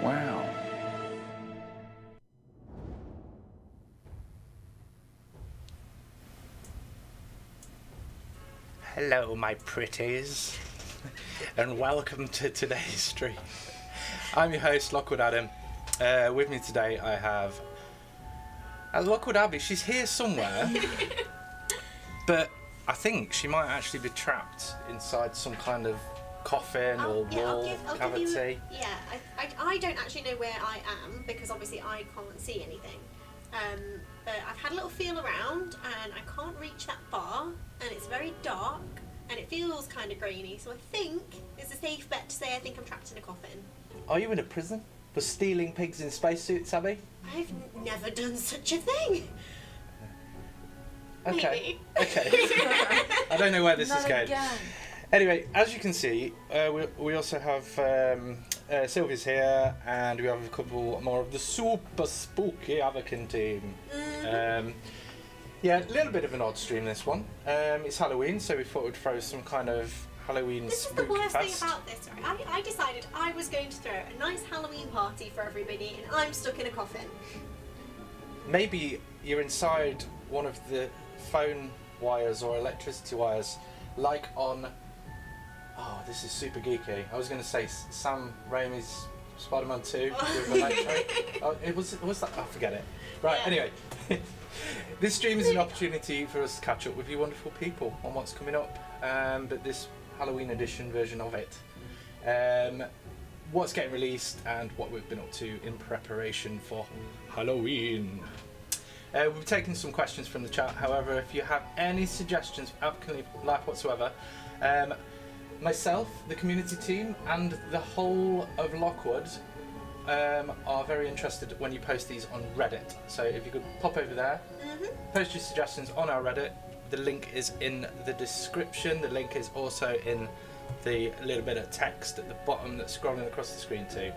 Wow. Hello, my pretties, and welcome to today's stream. I'm your host, Lockwood Adam. With me today, I have Lockwood Abby. She's here somewhere, but I think she might actually be trapped inside some kind of coffin or wall cavity. I don't actually know where I am because obviously I can't see anything. But I've had a little feel around and I can't reach that far, and it's very dark and it feels kind of grainy, so I think it's a safe bet to say I think I'm trapped in a coffin. Are you in a prison for stealing pigs in spacesuits, Abby? I've never done such a thing. Okay. Maybe. Okay. I don't know where this is going. Again. Anyway, as you can see, we also have Sylvia's here, and we have a couple more of the super spooky Avakin team. Yeah, a little bit of an odd stream, this one. It's Halloween, so we thought we'd throw some kind of Halloween This is spooky the worst fest. thing about this, right? I decided I was going to throw a nice Halloween party for everybody, and I'm stuck in a coffin. Maybe you're inside one of the phone wires or electricity wires, like on... Oh, this is super geeky. I was going to say Sam Raimi's Spider-Man 2 with the night train. Oh, was that? Oh, forget it. Right, Yeah. Anyway. This stream is an opportunity for us to catch up with you wonderful people on what's coming up, but this Halloween edition version of it. What's getting released and what we've been up to in preparation for Halloween. We've taken some questions from the chat, however, if you have any suggestions for Avakin Life whatsoever, myself, the community team, and the whole of Lockwood are very interested when you post these on Reddit. So if you could pop over there, post your suggestions on our Reddit. The link is in the description. The link is also in the little bit of text at the bottom that's scrolling across the screen too.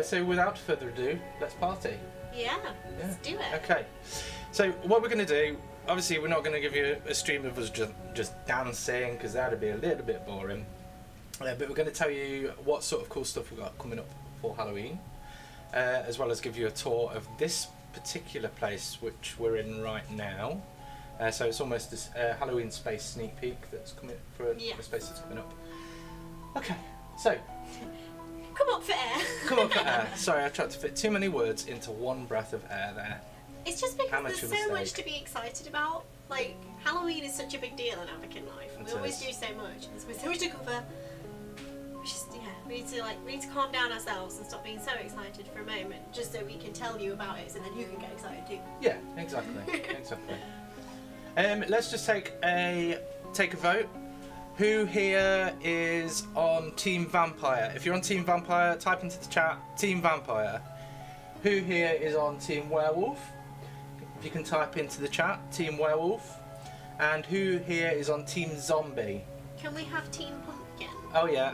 So without further ado, let's party. Yeah, let's do it. Okay, so what we're going to do, obviously we're not going to give you a stream of us just dancing, because that would be a little bit boring. But we're going to tell you what sort of cool stuff we've got coming up for Halloween, as well as give you a tour of this particular place which we're in right now. So it's almost this Halloween space sneak peek that's coming for the space that's coming up. Okay, so Come up for air. come up for air. Sorry, I tried to fit too many words into one breath of air there. It's just because Amateur there's so much mistake. to be excited about. Like, Halloween is such a big deal in Avakin life. It We always is. do so much. And there's so much to cover. We need to calm down ourselves and stop being so excited for a moment, just so we can tell you about it, so then you can get excited too. Yeah, exactly, exactly. Let's just take a vote. Who here is on Team Vampire? If you're on Team Vampire, type into the chat, Team Vampire. Who here is on Team Werewolf? If you can type into the chat, Team Werewolf. And who here is on Team Zombie? Can we have Team Pumpkin? Oh yeah.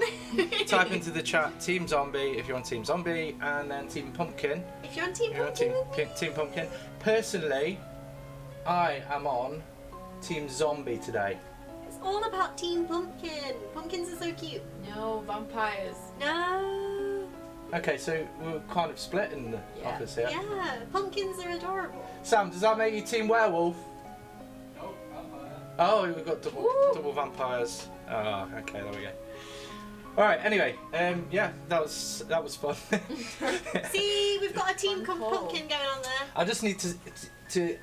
Type into the chat, Team Zombie if you're on Team Zombie, and then Team Pumpkin. If you're on Team If you're on Pumpkin Team, with me. Team Pumpkin. Personally, I am on Team Zombie today. It's all about Team Pumpkin. Pumpkins are so cute. No, vampires. No. Okay, so we're kind of split in the office here. Yeah, pumpkins are adorable. Sam, does that make you Team Werewolf? No, vampire. Oh, we've got double Woo! double vampires. Oh, okay, there we go. All right. Anyway, yeah, that was fun. See, we've got a Team Cool. Pumpkin going on there. I just need to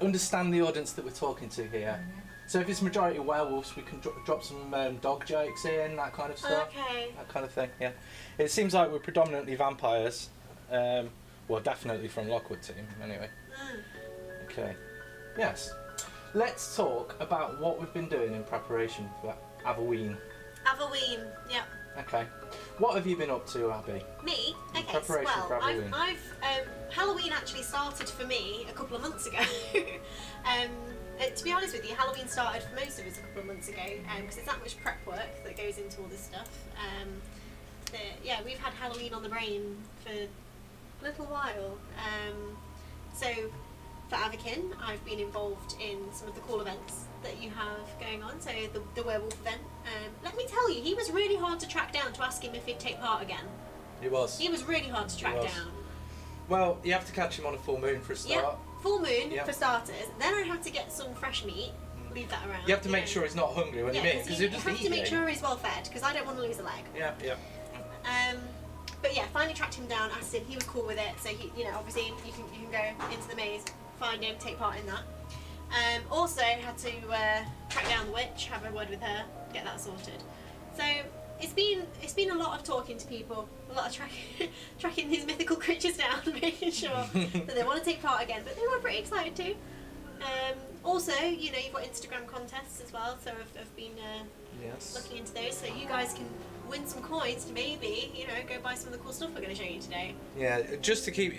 understand the audience that we're talking to here. So if it's majority werewolves, we can drop some dog jokes in, that kind of stuff. Okay. That kind of thing, yeah. It seems like we're predominantly vampires. Well, definitely from Lockwood team, anyway. Okay. Yes. Let's talk about what we've been doing in preparation for Halloween. Halloween, yeah. Okay. What have you been up to, Abby? Me? In Okay, preparation for well, Halloween. Halloween actually started for me a couple of months ago. To be honest with you, Halloween started for most of us a couple of months ago, because there's that much prep work that goes into all this stuff. Yeah, we've had Halloween on the brain for a little while. So for Avakin, I've been involved in some of the cool events that you have going on. So the werewolf event. Let me tell you, he was really hard to track down to ask him if he'd take part again. He was. He was really hard to track was. down. Well, you have to catch him on a full moon for a start. Yeah, full moon Yeah. for starters. Then I had to get some fresh meat, leave that around. You have to make know. sure he's not hungry when you meet him, because he'll just you have eat to make you. sure he's well fed, because I don't want to lose a leg. Yeah, yeah. But yeah, finally tracked him down, asked him, he was cool with it, so he, you know, obviously you can go into the maze, find him, take part in that. Also had to track down the witch, have a word with her, get that sorted. So it's been a lot of talking to people, a lot of tracking these mythical creatures down, making sure that they want to take part again, but they were pretty excited too. Also, you know, you've got Instagram contests as well, so I've been Yes. looking into those, so you guys can win some coins to maybe, you know, go buy some of the cool stuff we're going to show you today. Yeah, just to keep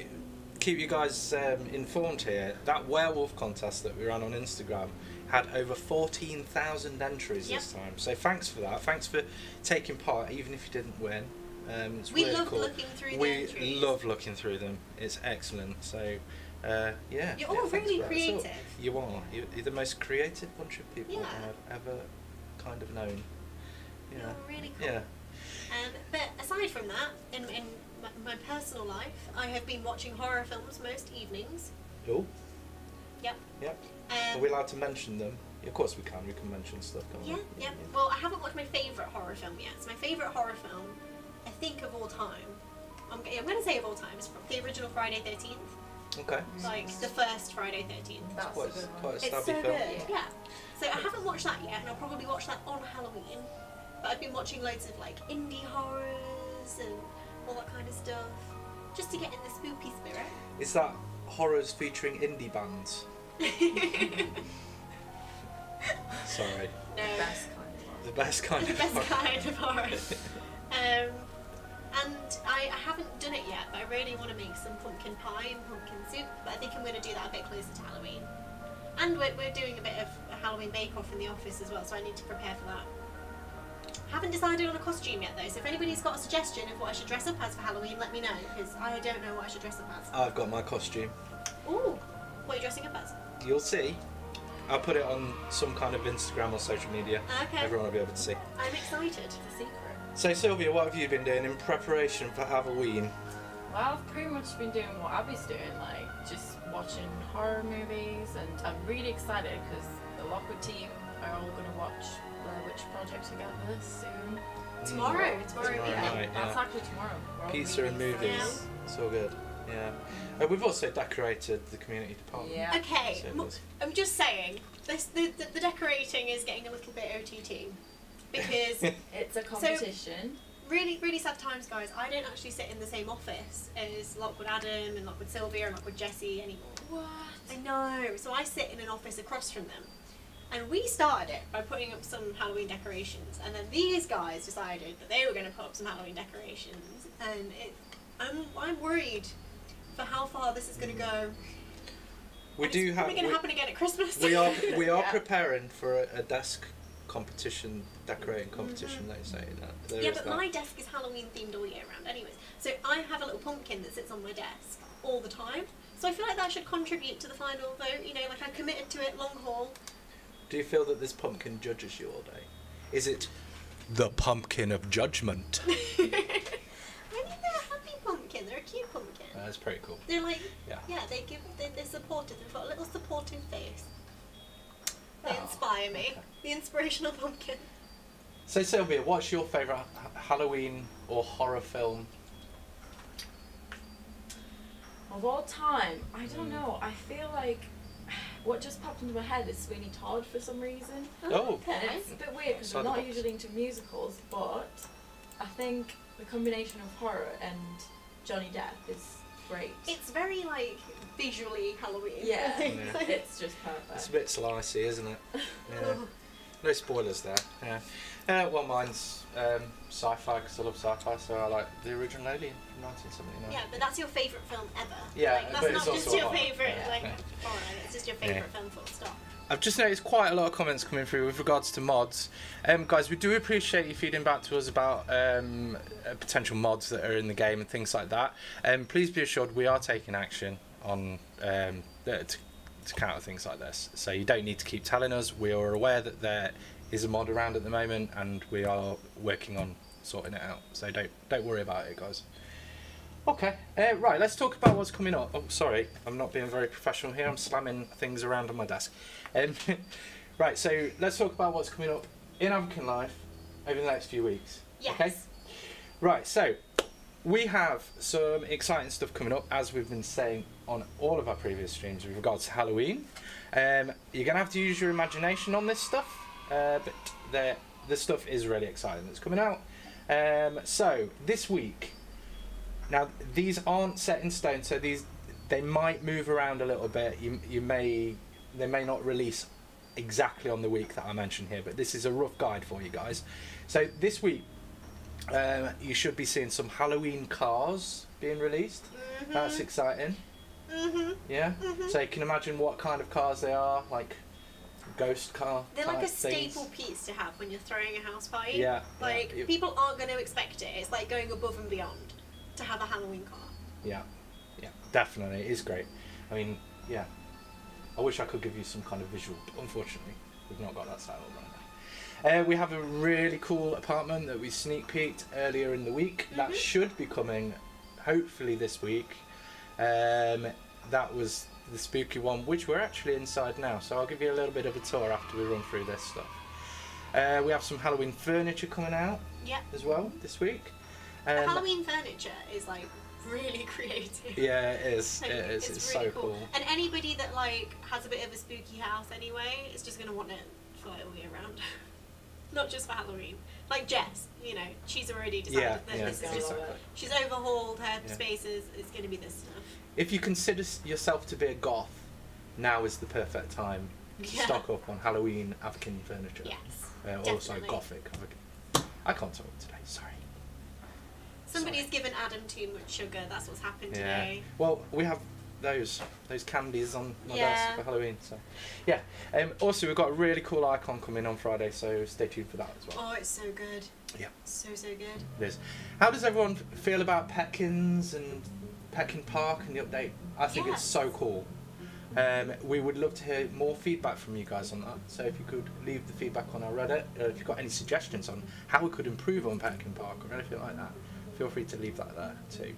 you guys informed here, that werewolf contest that we ran on Instagram had over 14,000 entries this time. So thanks for that. Thanks for taking part, even if you didn't win. It's We really love cool. looking through the We entries. love looking through them. It's excellent. So yeah. You're all thanks really for that. creative. So, you are. You're the most creative bunch of people Yeah. I've ever kind of known. Yeah. You're really cool. Yeah. But aside from that, in my personal life, I have been watching horror films most evenings. Oh. Yep. Yep. Are we allowed to mention them? Of course we can. We can mention stuff. Can't we? Yeah. Well, I haven't watched my favourite horror film yet. So my favourite horror film, I think of all time, I'm going to say of all time, is the original Friday 13th. Okay. Like the first Friday 13th. That's Quite, a good one. quite a It's stabby so film. good, yeah. So I haven't watched that yet, and I'll probably watch that on Halloween. But I've been watching loads of like indie horrors and all that kind of stuff, just to get in the spooky spirit. Is that horrors featuring indie bands? Sorry. No, Best kind of one. The best kind the of best horror. kind of horror. And I haven't done it yet, but I really want to make some pumpkin pie and pumpkin soup. But I think I'm going to do that a bit closer to Halloween. And we're doing a bit of a Halloween bake-off in the office as well, so I need to prepare for that. Haven't decided on a costume yet though, so if anybody's got a suggestion of what I should dress up as for Halloween, let me know, because I don't know what I should dress up as. I've got my costume. Ooh, what are you dressing up as? You'll see. I'll put it on some kind of Instagram or social media. Okay. Everyone will be able to see. I'm excited. It's a secret. So Sylvia, what have you been doing in preparation for Halloween? Well, I've pretty much been doing what Abby's doing, like just watching horror movies, and I'm really excited because the Lockwood team are all going to watch Blair Witch Project together soon. Tomorrow Tomorrow evening. night. That's Yeah. actually tomorrow. We're all Pizza and really movies. excited. It's all good. Yeah. We've also decorated the community department. Yeah. Okay, So it was- I'm just saying, the decorating is getting a little bit OTT. Because It's a competition. really, really sad times, guys. I don't actually sit in the same office as Lockwood Adam and Lockwood Sylvia and Lockwood Jessie anymore. What? I know. So I sit in an office across from them. And we started it by putting up some Halloween decorations. And then these guys decided that they were going to put up some Halloween decorations. And I'm worried for how far this is going to go. We And do it's have. probably going to happen again at Christmas. We are Yeah. preparing for a desk competition, decorating competition. They say that. There Yeah, is but that. my desk is Halloween themed all year round anyways. So I have a little pumpkin that sits on my desk all the time. So I feel like that should contribute to the final vote, you know, like I'm committed to it, long haul. Do you feel that this pumpkin judges you all day? Is it the pumpkin of judgment? I mean, they're a happy pumpkin, they're a cute pumpkin. That's pretty cool. They're like, Yeah. they're supportive, they've got a little supportive face. They Oh, inspire me. okay. The inspirational pumpkin. So Sylvia, what's your favourite Halloween or horror film? Of all time, I don't know. I feel like what just popped into my head is Sweeney Todd for some reason. Oh. And it's a bit weird because Outside I'm the not box. usually into musicals, but I think the combination of horror and Johnny Depp is great. It's very, like, visually Halloween. Yeah. Yeah. It's just It's a perfect. bit slicey, isn't it? Yeah. No spoilers there. Yeah. Well, mine's sci-fi because I love sci-fi, so I like the original Alien from 1979. Yeah, but that's your favourite film ever. Yeah, like, that's but not it's just also your horror. favourite, Yeah. like, Yeah. horror, it's just your favourite film, full stop. I've just noticed quite a lot of comments coming through with regards to mods. Guys, we do appreciate you feeding back to us about potential mods that are in the game and things like that. Please be assured we are taking action on to counter things like this. So you don't need to keep telling us. We are aware that there is a mod around at the moment, and we are working on sorting it out. So don't worry about it, guys. Okay, right, let's talk about what's coming up. Oh, sorry, I'm not being very professional here. I'm slamming things around on my desk. Right, so let's talk about what's coming up in Avakin life over the next few weeks. Yes. Okay? Right, so we have some exciting stuff coming up, as we've been saying on all of our previous streams with regards to Halloween. You're going to have to use your imagination on this stuff, but the stuff is really exciting that's coming out. So this week, now these aren't set in stone, so they might move around a little bit. They may not release exactly on the week that I mentioned here, but this is a rough guide for you guys. So this week, you should be seeing some Halloween cars being released. Mm-hmm. That's exciting. Mm-hmm. Yeah. Mm-hmm. So you can imagine what kind of cars they are, like ghost car. They're like a type things. staple piece to have when you're throwing a house party. Yeah. Like, yeah. people aren't going to expect it. It's like going above and beyond to have a Halloween car. Yeah, yeah, definitely, it is great. I mean, yeah, I wish I could give you some kind of visual, but unfortunately, we've not got that set up right now. We have a really cool apartment that we sneak peeked earlier in the week. That should be coming, hopefully this week. That was the spooky one, which we're actually inside now, so I'll give you a little bit of a tour after we run through this stuff. We have some Halloween furniture coming out as well this week. The Halloween furniture is like really creative. Yeah, it is. Like, it is. It's really so cool. And anybody that like has a bit of a spooky house anyway is just gonna want it for all year round. Not just for Halloween. Like Jess, you know, she's already decided that this is exactly. just, she's overhauled her spaces. It's gonna be this stuff. If you consider yourself to be a goth, now is the perfect time to stock up on Halloween Avakin furniture. Yes. Also definitely. Gothic Avakin. I can't talk today. Sorry. Somebody's given Adam too much sugar. That's what's happened Yeah. today. Well, we have those candies on my Yeah. desk for Halloween. So, yeah. Also, we've got a really cool icon coming on Friday, so stay tuned for that as well. Oh, it's so good. Yeah. So good. It is. How does everyone feel about Petkins and Petkin Park and the update? I think it's so cool. We would love to hear more feedback from you guys on that. So if you could leave the feedback on our Reddit, if you've got any suggestions on how we could improve on Petkin Park or anything like that, feel free to leave that there too.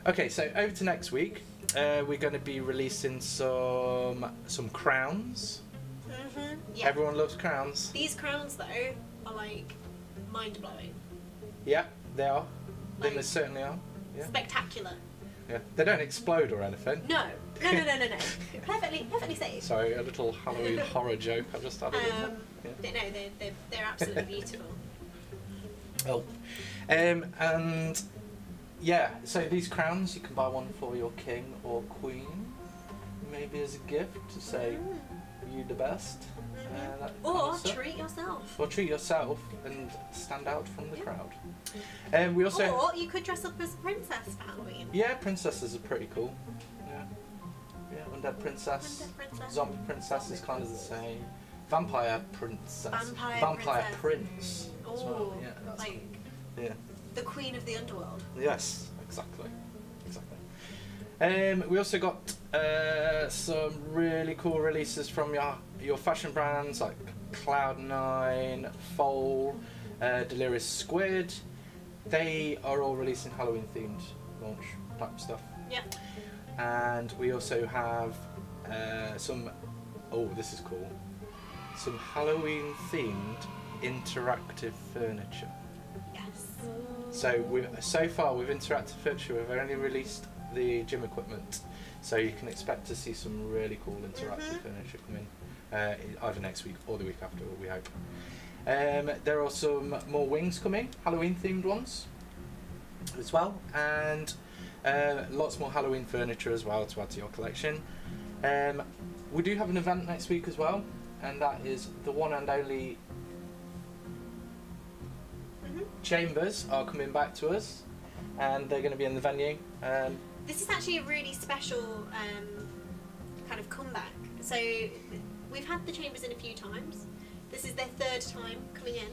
Okay, so over to next week. We're going to be releasing some crowns. Yeah. Everyone loves crowns. These crowns though are like mind blowing. Yeah, they are. Like, They certainly are. Yeah. Spectacular. Yeah. They don't explode or anything. No. Perfectly safe. Sorry, a little Halloween horror joke I just added in there. Yeah. No, they're absolutely beautiful. Oh. And yeah, so these crowns, you can buy one for your king or queen, maybe as a gift to say you the best. That kind Or of stuff. treat yourself. Or treat yourself and stand out from the crowd. We also Or you could dress up as a princess for Halloween. yeah, princesses are pretty cool. Yeah, yeah, undead princess, Undead princess. zombie princess is kind of the same. Vampire princess, vampire princess. prince. As well. Oh, Yeah, that's like cool. Yeah. the queen of the underworld. Yes, exactly. We also got some really cool releases from your fashion brands like Cloud9, Foal, Delirious Squid. They are all releasing Halloween themed launch type stuff. Yeah. And we also have some, oh this is cool, some Halloween themed interactive furniture. Yes. So far with interactive furniture, we've only released the gym equipment, so you can expect to see some really cool interactive furniture coming either next week or the week after, we hope. There are some more wings coming, Halloween themed ones as well, and lots more Halloween furniture as well to add to your collection. We do have an event next week as well, and that is the one and only Chambers are coming back to us, and they're going to be in the venue. This is actually a really special kind of comeback. So we've had the Chambers in a few times. This is their third time coming in.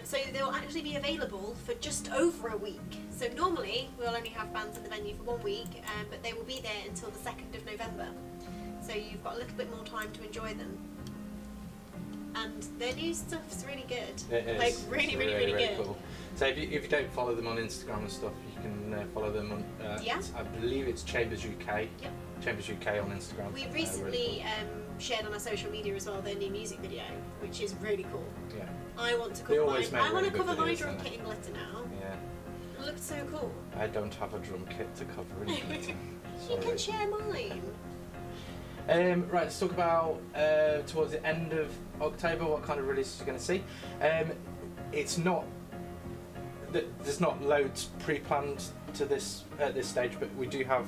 So they'll actually be available for just over a week. So normally we'll only have bands in the venue for 1 week, but they will be there until the 2nd of November. So you've got a little bit more time to enjoy them. And their new stuff's really good. It is. Like really good. Cool. So if you don't follow them on Instagram and stuff, you You can follow them on. Yeah. I believe it's Chambers UK. Yep. Chambers UK on Instagram. We Really recently cool. shared on our social media as well their new music video, which is really cool. Yeah. I want to They cover always my, make I want really to good cover my videos, drum don't they? kit in glitter now. Yeah. It looks so cool. I don't have a drum kit to cover in glitter. You can share mine. Right, let's talk about towards the end of October what kind of releases you're going to see. It's not there's not loads pre-planned to this at this stage, but we do have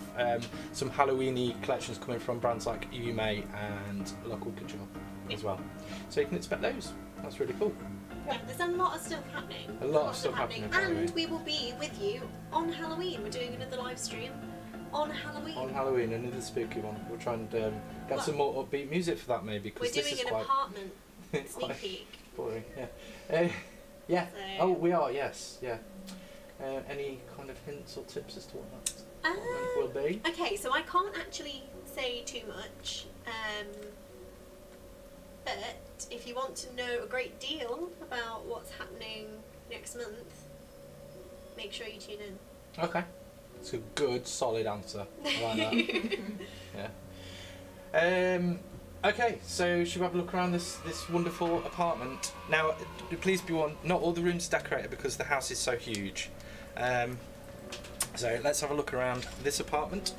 some Halloweeny collections coming from brands like Yume and Local Couture as well. So you can expect those. That's really cool. Yeah, there's a lot of stuff happening. A lot of stuff happening. And we will be with you on Halloween. We're doing another live stream on Halloween. On Halloween, another spooky one. We'll try and get some more upbeat music for that maybe. We're Cause this doing is an quite apartment it's sneak quite peek. boring. Yeah. Yeah. So, Oh, we are. Yes. Yeah. Any kind of hints or tips as to what that will be? Okay, so I can't actually say too much. But if you want to know a great deal about what's happening next month, make sure you tune in. Okay. It's a good, solid answer. I like that. Yeah. Okay, so should we have a look around this wonderful apartment? Now, please be warned, not all the rooms are decorated because the house is so huge. So let's have a look around this apartment.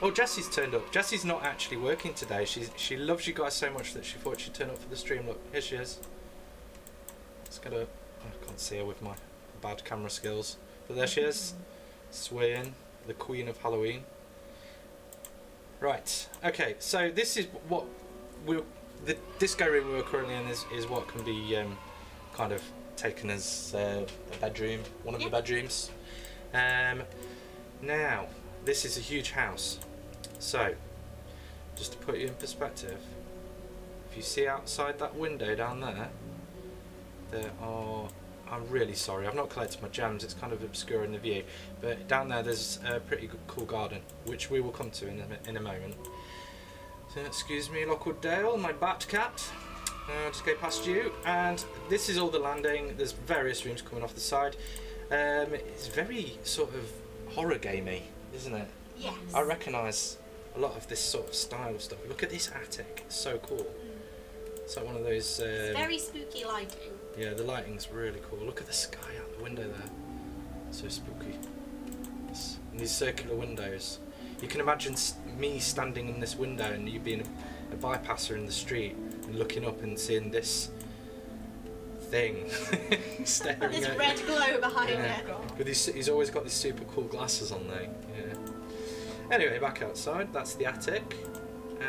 Oh, Jessie's turned up. Jessie's not actually working today. She loves you guys so much that she thought she'd turn up for the stream. Look, here she is. Let's get her. I can't see her with my bad camera skills, but there she is, swaying, the Queen of Halloween. Right. Okay. So this is what the disco room we're currently in is what can be kind of taken as a bedroom, one of the bedrooms. Now, this is a huge house. So, just to put you in perspective, if you see outside that window down there, there are. I'm really sorry, I've not collected my gems, it's kind of obscuring the view, but down there there's a pretty good, cool garden, which we will come to in a moment. So excuse me, Lockwood Dale, my bat cat, just go past you, and this is all the landing. There's various rooms coming off the side. It's very sort of horror gamey, isn't it? Yes. I recognise a lot of this sort of style of stuff. Look at this attic, it's so cool. It's like one of those... it's very spooky lighting. Yeah, the lighting's really cool. Look at the sky out the window there. So spooky. And these circular windows. You can imagine me standing in this window and you being a bypasser in the street and looking up and seeing this thing staring This at red you. glow behind Yeah. it. With he's always got these super cool glasses on there. Yeah. Anyway, back outside. That's the attic.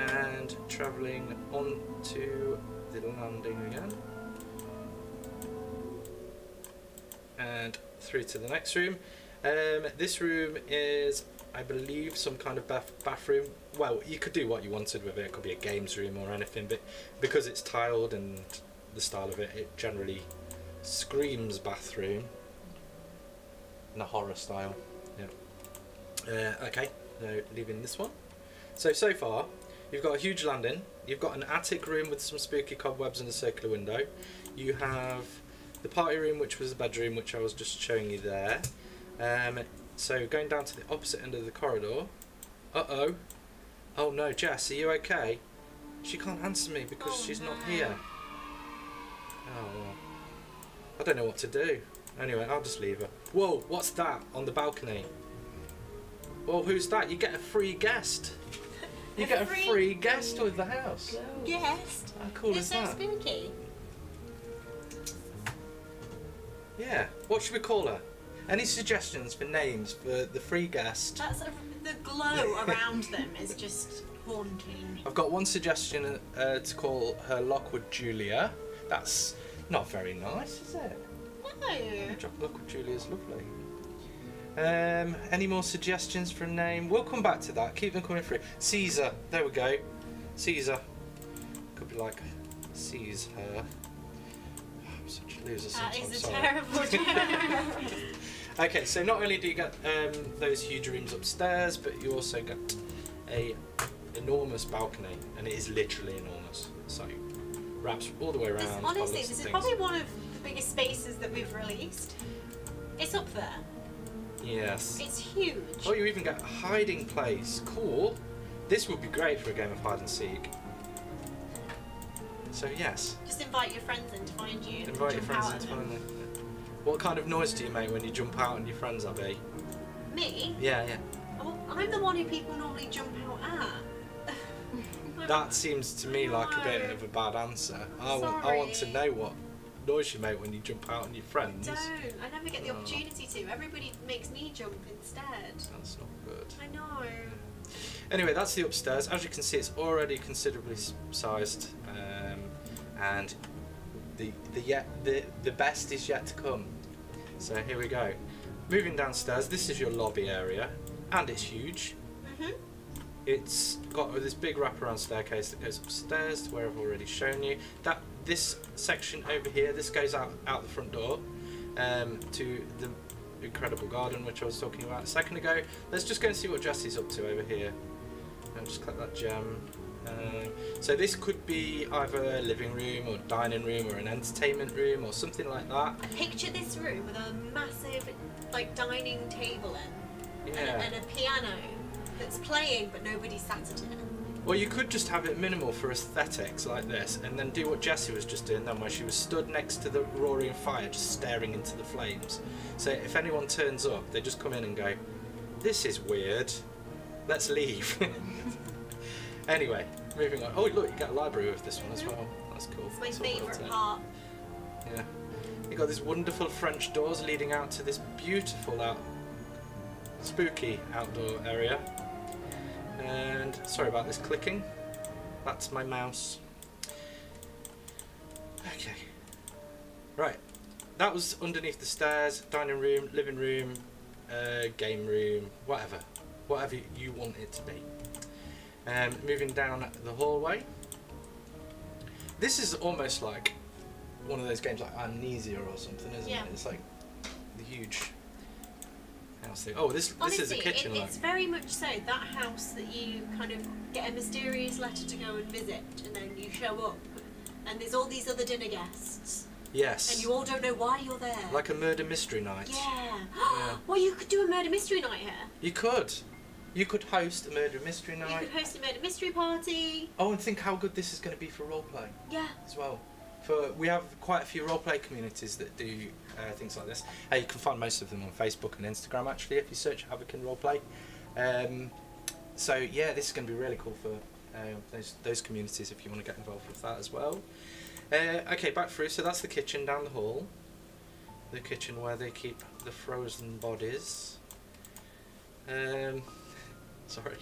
And travelling on to the landing again. And through to the next room. This room is, I believe, some kind of bathroom. Well, you could do what you wanted with it. It could be a games room or anything, but because it's tiled and the style of it, it generally screams bathroom in a horror style. Yeah. Okay, so leaving this one. So far, you've got a huge landing. You've got an attic room with some spooky cobwebs and a circular window. You have the party room, which was the bedroom, which I was just showing you there. So going down to the opposite end of the corridor. Uh-oh. Oh no, Jess, are you okay? She can't answer me because she's not here. Oh well. I don't know what to do. Anyway, I'll just leave her. Whoa, what's that on the balcony? Well, who's that? You get a free guest. You get a free guest with the house. Yes. How cool is It's so that? spooky. Yeah. What should we call her? Any suggestions for names for the free guest? The glow around them is just haunting. I've got one suggestion to call her Lockwood Julia. That's not very nice, is it? No. Lockwood Julia's lovely. Any more suggestions for a name? We'll come back to that. Keep them coming through. Caesar. There we go. Caesar. Could be like seize her. I'm such a loser sometimes. That is a sorry. terrible joke. Okay, so not only do you get those huge rooms upstairs, but you also get a enormous balcony, and it is literally enormous. So wraps all the way around. Honestly, this is probably one of the biggest spaces that we've released. It's up there. Yes. It's huge. Oh, you even get a hiding place. Cool. This would be great for a game of hide and seek. So yes. Just invite your friends in to find you. Invite your friends in to find you. What kind of noise do you make when you jump out on your friends, Abby? Me? Yeah, yeah. Oh, I'm the one who people normally jump out at. That seems to me like a bit of a bad answer. I want to know what noise you make when you jump out on your friends. I don't. I never get the opportunity to. Everybody makes me jump instead. That's not good. I know. Anyway, that's the upstairs. As you can see, it's already considerably sized, and the best is yet to come. So here we go. Moving downstairs, this is your lobby area, and it's huge. It's got this big wraparound staircase that goes upstairs to where I've already shown you. This section over here, this goes out the front door to the incredible garden which I was talking about a second ago. Let's just go and see what Jesse's up to over here. I'll just click that gem. So this could be either a living room or dining room or an entertainment room or something like that. I picture this room with a massive like dining table and a piano that's playing but nobody sat at it. Well, you could just have it minimal for aesthetics like this and then do what Jessie was just doing then, where she was stood next to the roaring fire just staring into the flames. So if anyone turns up, they just come in and go, "This is weird, let's leave." Anyway, moving on. Oh look, you get a library with this one as well. That's cool. It's my It's all built favourite in. part. Yeah. You got these wonderful French doors leading out to this beautiful spooky outdoor area. And sorry about this clicking. That's my mouse. Okay. Right. That was underneath the stairs, dining room, living room, game room, whatever you want it to be. Moving down the hallway. This is almost like one of those games like Amnesia or something, isn't it? It's like the huge house thing. Oh, this is a kitchen. It's very much so that house that you kind of get a mysterious letter to go and visit, and then you show up, and there's all these other dinner guests. Yes. And you all don't know why you're there. Like a murder mystery night. Yeah. Yeah. Well, you could do a murder mystery night here. You could. You could host a murder mystery night. You could host a murder mystery party. Oh, and think how good this is going to be for roleplay. Yeah. As well. We have quite a few roleplay communities that do things like this. You can find most of them on Facebook and Instagram actually if you search Avakin Roleplay. So yeah, this is going to be really cool for those communities if you want to get involved with that as well. Okay, back through. So that's the kitchen down the hall. The kitchen where they keep the frozen bodies. Sorry.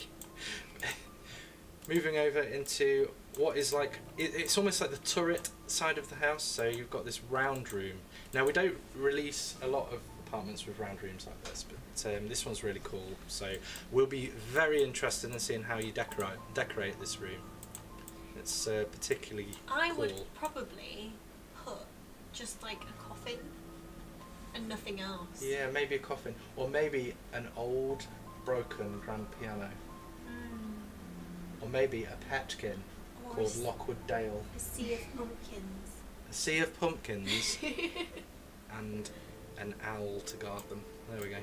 Moving over into what is like, it's almost like the turret side of the house. So you've got this round room. Now we don't release a lot of apartments with round rooms like this, but this one's really cool. So we'll be very interested in seeing how you decorate this room. It's particularly I cool. would probably put just like a coffin and nothing else. Yeah, maybe a coffin, or maybe an old broken grand piano. Or maybe a petkin called Lockwood Dale. A sea of pumpkins. A sea of pumpkins and an owl to guard them. There we go.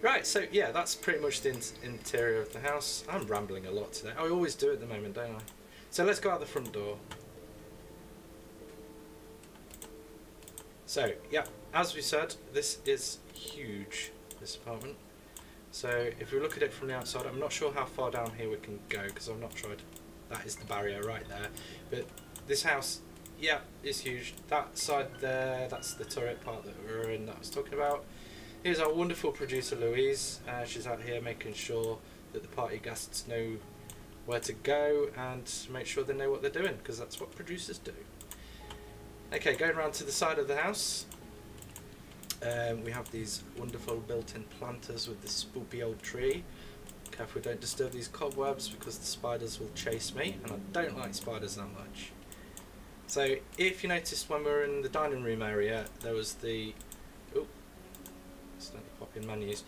Right, so yeah, that's pretty much the interior of the house. I'm rambling a lot today. I always do at the moment, don't I? So let's go out the front door. So, yeah, as we said, this is huge, this apartment. So if we look at it from the outside, I'm not sure how far down here we can go because I've not tried. That is the barrier right there. But this house, yeah, is huge. That side there, that's the turret part that we're in that I was talking about. Here's our wonderful producer Louise. She's out here making sure that the party guests know where to go and make sure they know what they're doing, because that's what producers do. Okay, going around to the side of the house. We have these wonderful built-in planters with this spooky old tree. Careful we don't disturb these cobwebs because the spiders will chase me, and I don't like spiders that much. So if you noticed when we were in the dining room area, there was the... Oh, starting to pop in menus.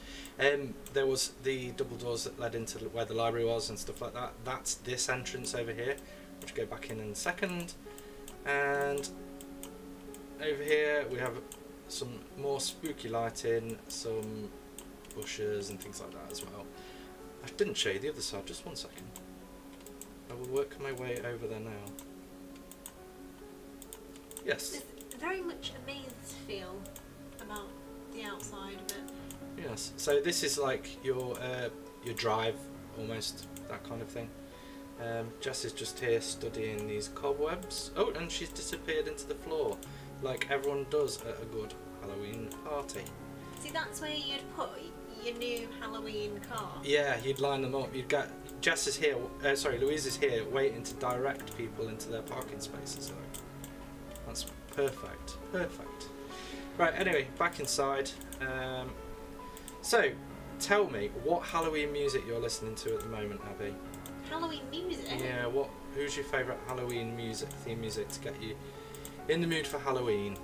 There was the double doors that led into where the library was and stuff like that. That's this entrance over here, which we'll go back in a second. And over here we have some more spooky lighting, some bushes and things like that as well. I didn't show you the other side, just one second. I will work my way over there now. Yes. There's very much a maze feel about the outside of it. Yes. So this is like your drive, almost, that kind of thing. Jess is just here studying these cobwebs. Oh, and she's disappeared into the floor, like everyone does at a good Halloween party. See, that's where you'd put your new Halloween car. Yeah, you'd line them up. You'd get Jess is here. Louise is here, waiting to direct people into their parking spaces. So that's perfect. Perfect. Right. Anyway, back inside. So, tell me what Halloween music you're listening to at the moment, Abby. Halloween music? Yeah. Who's your favourite Halloween theme music to get you in the mood for Halloween?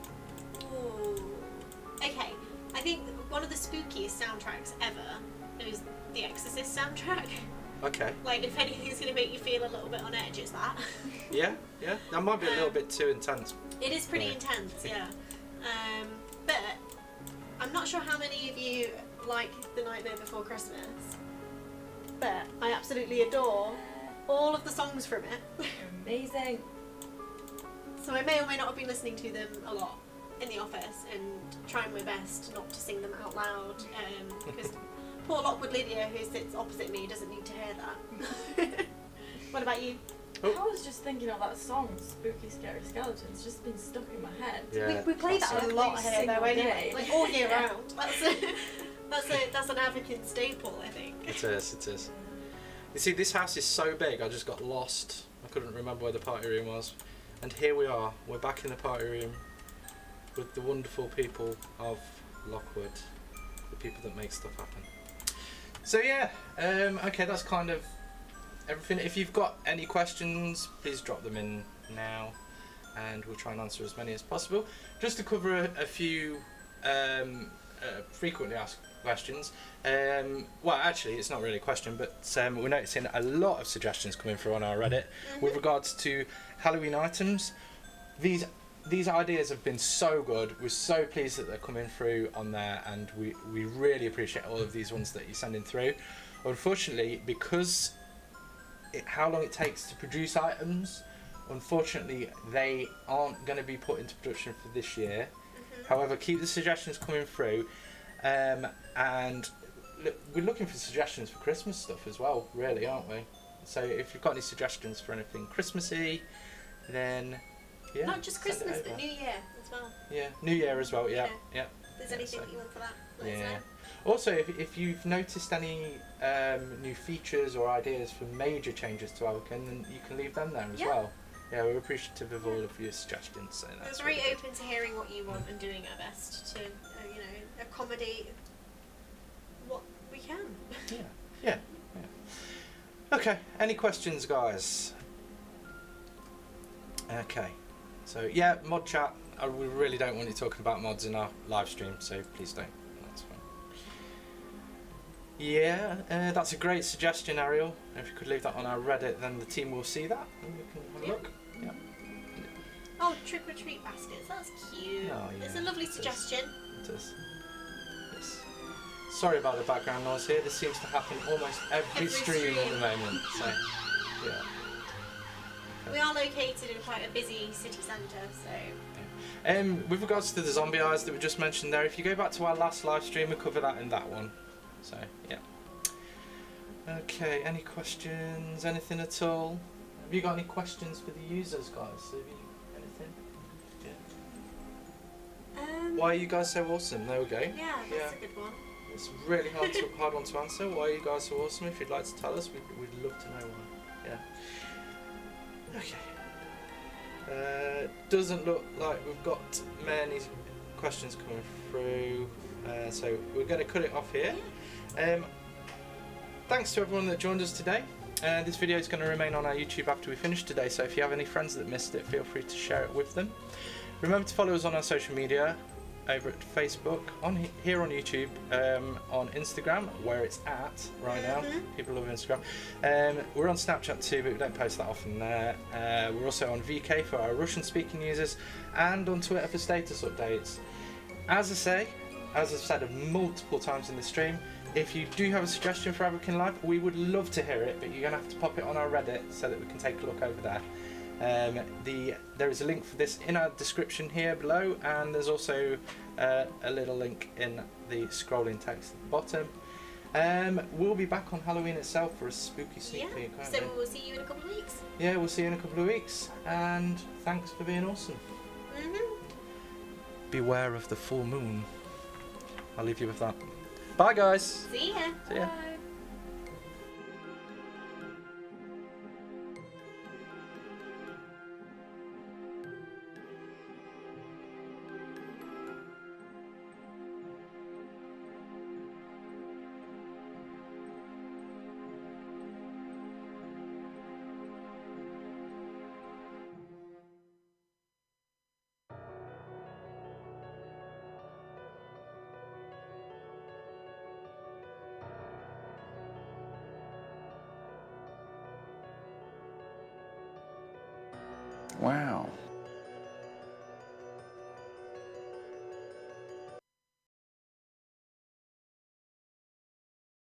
Ooh. Okay. I think one of the spookiest soundtracks ever is the Exorcist soundtrack. Okay. Like, if anything's going to make you feel a little bit on edge, it's that. Yeah. That might be a little bit too intense. It is pretty intense, yeah. But I'm not sure how many of you like The Nightmare Before Christmas, but I absolutely adore all of the songs from it. Amazing. So I may or may not have been listening to them a lot in the office and trying my best not to sing them out loud, because poor Lockwood Lydia, who sits opposite me, doesn't need to hear that. What about you? I was just thinking of that song, Spooky Scary Skeletons, just been stuck in my head. Yeah. We play that a lot here though, anyway, like all year Yeah. round. That's an Avakin staple, I think. It is. You see, this house is so big, I just got lost. I couldn't remember where the party room was. And here we are, we're back in the party room with the wonderful people of Lockwood, the people that make stuff happen. So yeah, okay, that's kind of everything. If you've got any questions, please drop them in now and we'll try and answer as many as possible. Just to cover a few frequently asked questions. Well, actually, it's not really a question, but we're noticing a lot of suggestions coming through on our Reddit with regards to Halloween items. These ideas have been so good. We're so pleased that they're coming through on there, and we really appreciate all of these ones that you're sending through. Unfortunately, because how long it takes to produce items, unfortunately they aren't going to be put into production for this year. However, keep the suggestions coming through, and we're looking for suggestions for Christmas stuff as well, really, aren't we? So if you've got any suggestions for anything Christmassy, then yeah, not just Christmas, but New Year as well. Yeah, New Year as well. Yeah. If there's anything that you want for that, let us know. Also, if you've noticed any new features or ideas for major changes to Avakin, then you can leave them there as well. Yeah, we're appreciative of all of your suggestions. So we're very open to hearing what you want and doing our best to, accommodate what we can. Yeah. Okay, any questions, guys? Okay, so yeah, mod chat. We really don't want you talking about mods in our live stream, so please don't. That's fine. Yeah, that's a great suggestion, Ariel. If you could leave that on our Reddit, then the team will see that and we can have a look. Yeah. Oh, trick-or-treat baskets. That's cute. Oh, yeah, it's a lovely suggestion. It is. Yes. Sorry about the background noise here. This seems to happen almost every stream at the moment. So, yeah. We are located in quite a busy city centre, so... with regards to the zombie eyes that we just mentioned there, if you go back to our last live stream, we cover that in that one. So, yeah. Okay, any questions? Anything at all? Have you got any questions for the users, guys? Have you anything? Yeah. Why are you guys so awesome? There we go. Yeah, that's a good one. It's really hard one to answer. Why are you guys so awesome? If you'd like to tell us, we'd love to know why. Yeah. Okay. Doesn't look like we've got many questions coming through, so we're going to cut it off here. Thanks to everyone that joined us today. This video is going to remain on our YouTube after we finish today, so if you have any friends that missed it, feel free to share it with them. Remember to follow us on our social media, over at Facebook, here on YouTube, on Instagram, where it's at right now. People love Instagram. We're on Snapchat too, but we don't post that often there. We're also on VK for our Russian-speaking users, and on Twitter for status updates. As I've said multiple times in the stream, if you do have a suggestion for Avakin Live, we would love to hear it, but you're going to have to pop it on our Reddit so that we can take a look over there. There is a link for this in our description here below, and there's also a little link in the scrolling text at the bottom. We'll be back on Halloween itself for a spooky sneak peek. So we'll see you in a couple of weeks. Yeah, we'll see you in a couple of weeks, and thanks for being awesome. Beware of the full moon. I'll leave you with that. Bye, guys. See ya. See ya. Bye. Wow.